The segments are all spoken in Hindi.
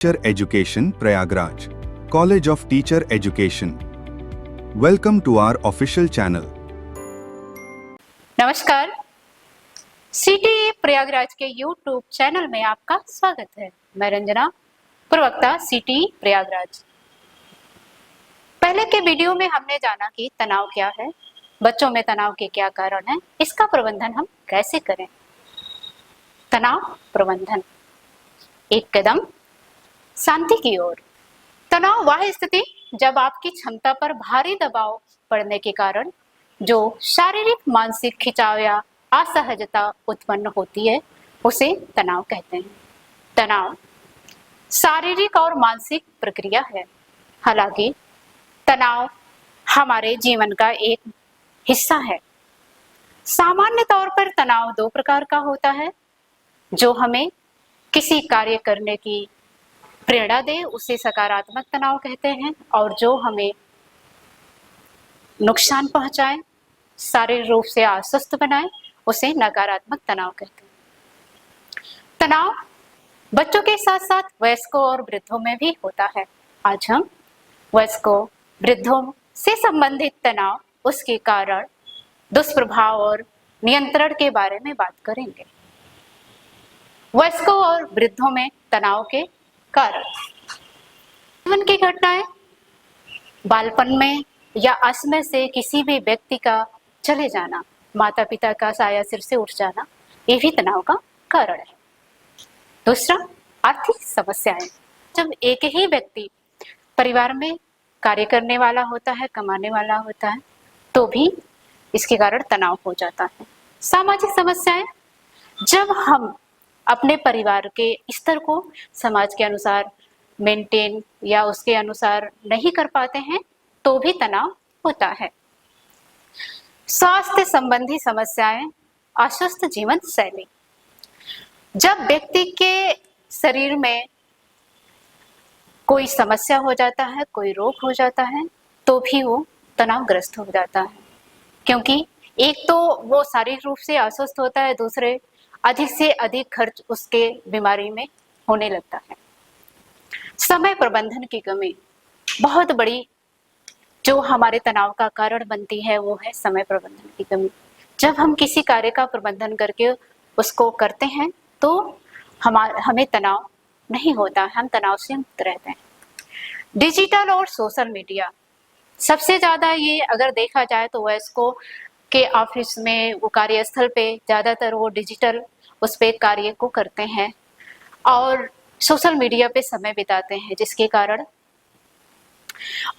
Teacher Education Prayagraj, College of Teacher Education. Welcome to our official channel. नमस्कार, सिटी प्रयागराज के YouTube चैनल में आपका स्वागत है। मैं रंजना, प्रवक्ता सिटी प्रयागराज। पहले के वीडियो में हमने जाना कि तनाव क्या है, बच्चों में तनाव के क्या कारण हैं, इसका प्रबंधन हम कैसे करें। तनाव प्रबंधन, एक कदम शांति की ओर। तनाव वह स्थिति जब आपकी क्षमता पर भारी दबाव पड़ने के कारण जो शारीरिक मानसिक खिंचाव या असहजता उत्पन्न होती है उसे तनाव कहते हैं। तनाव शारीरिक और मानसिक प्रक्रिया है। हालांकि तनाव हमारे जीवन का एक हिस्सा है। सामान्य तौर पर तनाव दो प्रकार का होता है। जो हमें किसी कार्य करने की प्रेरणा दे उसे सकारात्मक तनाव कहते हैं, और जो हमें नुकसान पहुंचाए, शारीरिक रूप से अस्वस्थ बनाए, उसे नकारात्मक तनाव कहते हैं। तनाव बच्चों के साथ साथ वयस्कों और वृद्धों में भी होता है। आज हम वयस्कों वृद्धों से संबंधित तनाव, उसके कारण, दुष्प्रभाव और नियंत्रण के बारे में बात करेंगे। वयस्कों और वृद्धों में तनाव के कारण, जीवन की घटनाएं, बालपन में या असमय से किसी भी व्यक्ति का चले जाना, माता पिता का साया सिर से उठ जाना, ये भी तनाव का कारण है। दूसरा, आर्थिक समस्याएं। जब एक ही व्यक्ति परिवार में कार्य करने वाला होता है, कमाने वाला होता है, तो भी इसके कारण तनाव हो जाता है। सामाजिक समस्याएं, जब हम अपने परिवार के स्तर को समाज के अनुसार मेंटेन या उसके अनुसार नहीं कर पाते हैं तो भी तनाव होता है। स्वास्थ्य संबंधी समस्याएं, अस्वस्थ जीवन शैली। जब व्यक्ति के शरीर में कोई समस्या हो जाता है, कोई रोग हो जाता है, तो भी वो तनावग्रस्त हो जाता है। क्योंकि एक तो वो शारीरिक रूप से अस्वस्थ होता है, दूसरे अधिक से अधिक खर्च उसके बीमारी में होने लगता है। समय प्रबंधन की कमी बहुत बड़ी जो हमारे तनाव का कारण बनती है, वो है समय प्रबंधन की कमी। जब हम किसी कार्य का प्रबंधन करके उसको करते हैं तो हमें तनाव नहीं होता, हम तनाव से मुक्त रहते हैं। डिजिटल और सोशल मीडिया, सबसे ज्यादा ये अगर देखा जाए तो वयस्कों के ऑफिस में, वो कार्यस्थल पे ज्यादातर वो डिजिटल उस पे कार्य को करते हैं और सोशल मीडिया पे समय बिताते हैं, जिसके कारण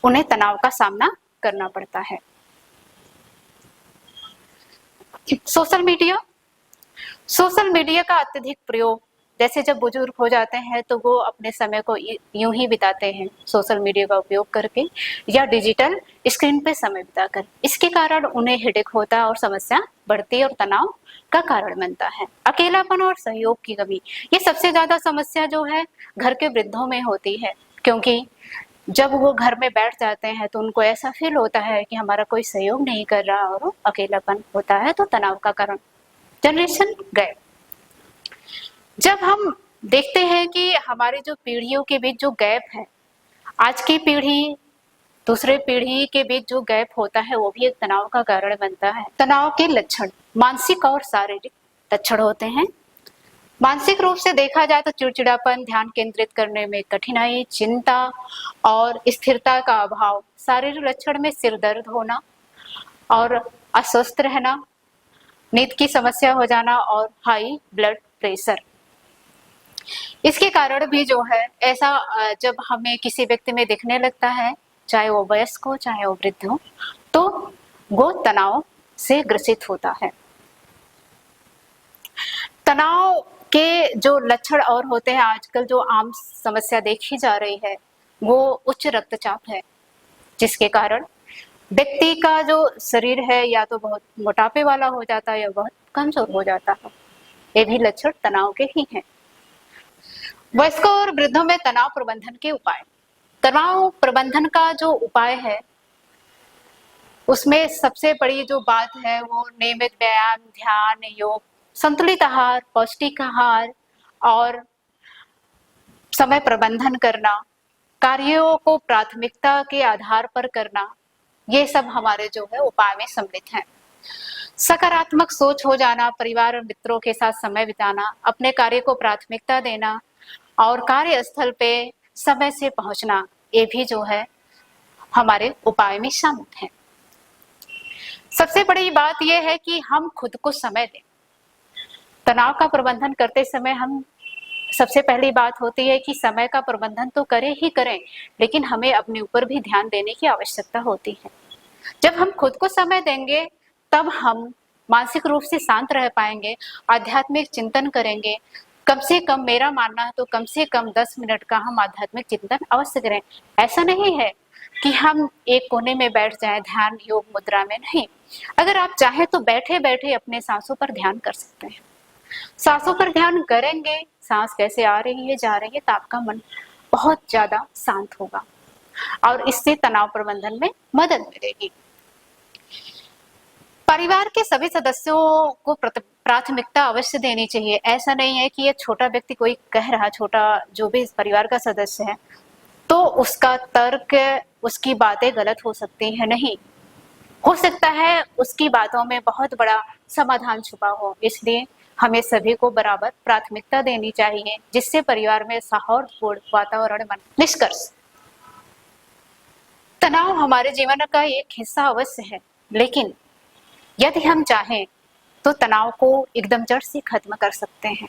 उन्हें तनाव का सामना करना पड़ता है। सोशल मीडिया का अत्यधिक प्रयोग, जैसे जब बुजुर्ग हो जाते हैं तो वो अपने समय को यूं ही बिताते हैं सोशल मीडिया का उपयोग करके या डिजिटल स्क्रीन पे समय बिताकर। इसके कारण उन्हें हेडेक होता है और समस्या बढ़ती है और तनाव का कारण बनता है। अकेलापन और सहयोग की कमी, ये सबसे ज्यादा समस्या जो है घर के वृद्धों में होती है, क्योंकि जब वो घर में बैठ जाते हैं तो उनको ऐसा फील होता है कि हमारा कोई सहयोग नहीं कर रहा और अकेलापन होता है, तो तनाव का कारण। जनरेशन गैप, जब हम देखते हैं कि हमारी जो पीढ़ियों के बीच जो गैप है, आज की पीढ़ी दूसरे पीढ़ी के बीच जो गैप होता है, वो भी एक तनाव का कारण बनता है। तनाव के लक्षण मानसिक और शारीरिक लक्षण होते हैं। मानसिक रूप से देखा जाए तो चिड़चिड़ापन, ध्यान केंद्रित करने में कठिनाई, चिंता और स्थिरता का अभाव। शारीरिक लक्षण में सिर दर्द होना और अस्वस्थ रहना, नींद की समस्या हो जाना और हाई ब्लड प्रेशर। इसके कारण भी जो है ऐसा जब हमें किसी व्यक्ति में दिखने लगता है, चाहे वो वयस्क हो चाहे वो वृद्ध हो, तो वो तनाव से ग्रसित होता है। तनाव के जो लक्षण और होते हैं, आजकल जो आम समस्या देखी जा रही है वो उच्च रक्तचाप है, जिसके कारण व्यक्ति का जो शरीर है या तो बहुत मोटापे वाला हो जाता है या बहुत कमजोर हो जाता है। ये भी लक्षण तनाव के ही हैं। वयस्कों और वृद्धों में तनाव प्रबंधन के उपाय। तनाव प्रबंधन का जो उपाय है उसमें सबसे बड़ी जो बात है वो नियमित व्यायाम, ध्यान, योग, संतुलित आहार, पौष्टिक आहार और समय प्रबंधन करना, कार्यों को प्राथमिकता के आधार पर करना, ये सब हमारे जो है उपाय में सम्मिलित हैं। सकारात्मक सोच हो जाना, परिवार और मित्रों के साथ समय बिताना, अपने कार्य को प्राथमिकता देना और कार्यस्थल पे समय से पहुंचना, ये भी जो है हमारे उपाय में शामिल है। सबसे बड़ी बात यह है कि हम खुद को समय दें। तनाव का प्रबंधन करते समय हम सबसे पहली बात होती है कि समय का प्रबंधन तो करें ही करें, लेकिन हमें अपने ऊपर भी ध्यान देने की आवश्यकता होती है। जब हम खुद को समय देंगे तब हम मानसिक रूप से शांत रह पाएंगे, आध्यात्मिक चिंतन करेंगे। कम से कम मेरा मानना है तो कम से कम 10 मिनट का हम आध्यात्मिक चिंतन अवश्य करें। ऐसा नहीं है कि हम एक कोने में बैठ जाएं ध्यान योग मुद्रा में, नहीं। अगर आप चाहें तो बैठे बैठे अपने सांसों पर ध्यान कर सकते हैं। सांसों पर ध्यान करेंगे, सांस कैसे आ रही है जा रही है, तो आपका मन बहुत ज्यादा शांत होगा और इससे तनाव प्रबंधन में मदद मिलेगी। परिवार के सभी सदस्यों को प्राथमिकता अवश्य देनी चाहिए। ऐसा नहीं है कि ये छोटा व्यक्ति कोई कह रहा, छोटा जो भी परिवार का सदस्य है तो उसका तर्क, उसकी बातें गलत हो सकती है, नहीं। हो सकता है उसकी बातों में बहुत बड़ा समाधान छुपा हो, इसलिए हमें सभी को बराबर प्राथमिकता देनी चाहिए, जिससे परिवार में सौहार्दपूर्ण वातावरण बने। निष्कर्ष, तनाव हमारे जीवन का एक हिस्सा अवश्य है, लेकिन यदि हम चाहें तो तनाव को एकदम जड़ से खत्म कर सकते हैं,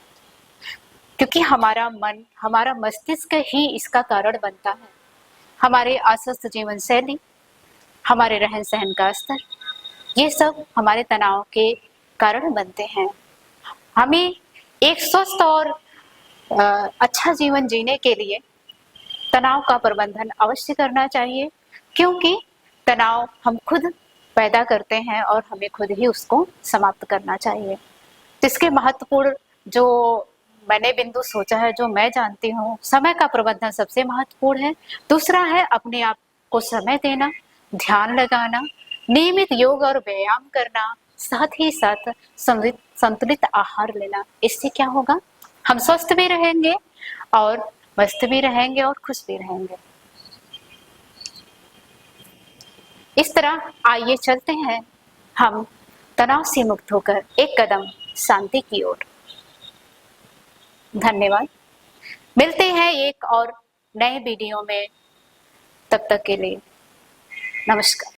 क्योंकि हमारा मन, हमारा मस्तिष्क ही इसका कारण बनता है। हमारे अस्वस्थ जीवन शैली, हमारे रहन सहन का स्तर, ये सब हमारे तनाव के कारण बनते हैं। हमें एक स्वस्थ और अच्छा जीवन जीने के लिए तनाव का प्रबंधन अवश्य करना चाहिए, क्योंकि तनाव हम खुद पैदा करते हैं और हमें खुद ही उसको समाप्त करना चाहिए। इसके महत्वपूर्ण जो मैंने बिंदु सोचा है, जो मैं जानती हूँ, समय का प्रबंधन सबसे महत्वपूर्ण है। दूसरा है अपने आप को समय देना, ध्यान लगाना, नियमित योग और व्यायाम करना, साथ ही साथ संतुलित आहार लेना। इससे क्या होगा, हम स्वस्थ भी रहेंगे और मस्त भी रहेंगे और खुश भी रहेंगे। इस तरह आइए चलते हैं हम तनाव से मुक्त होकर एक कदम शांति की ओर। धन्यवाद। मिलते हैं एक और नए वीडियो में, तब तक के लिए नमस्कार।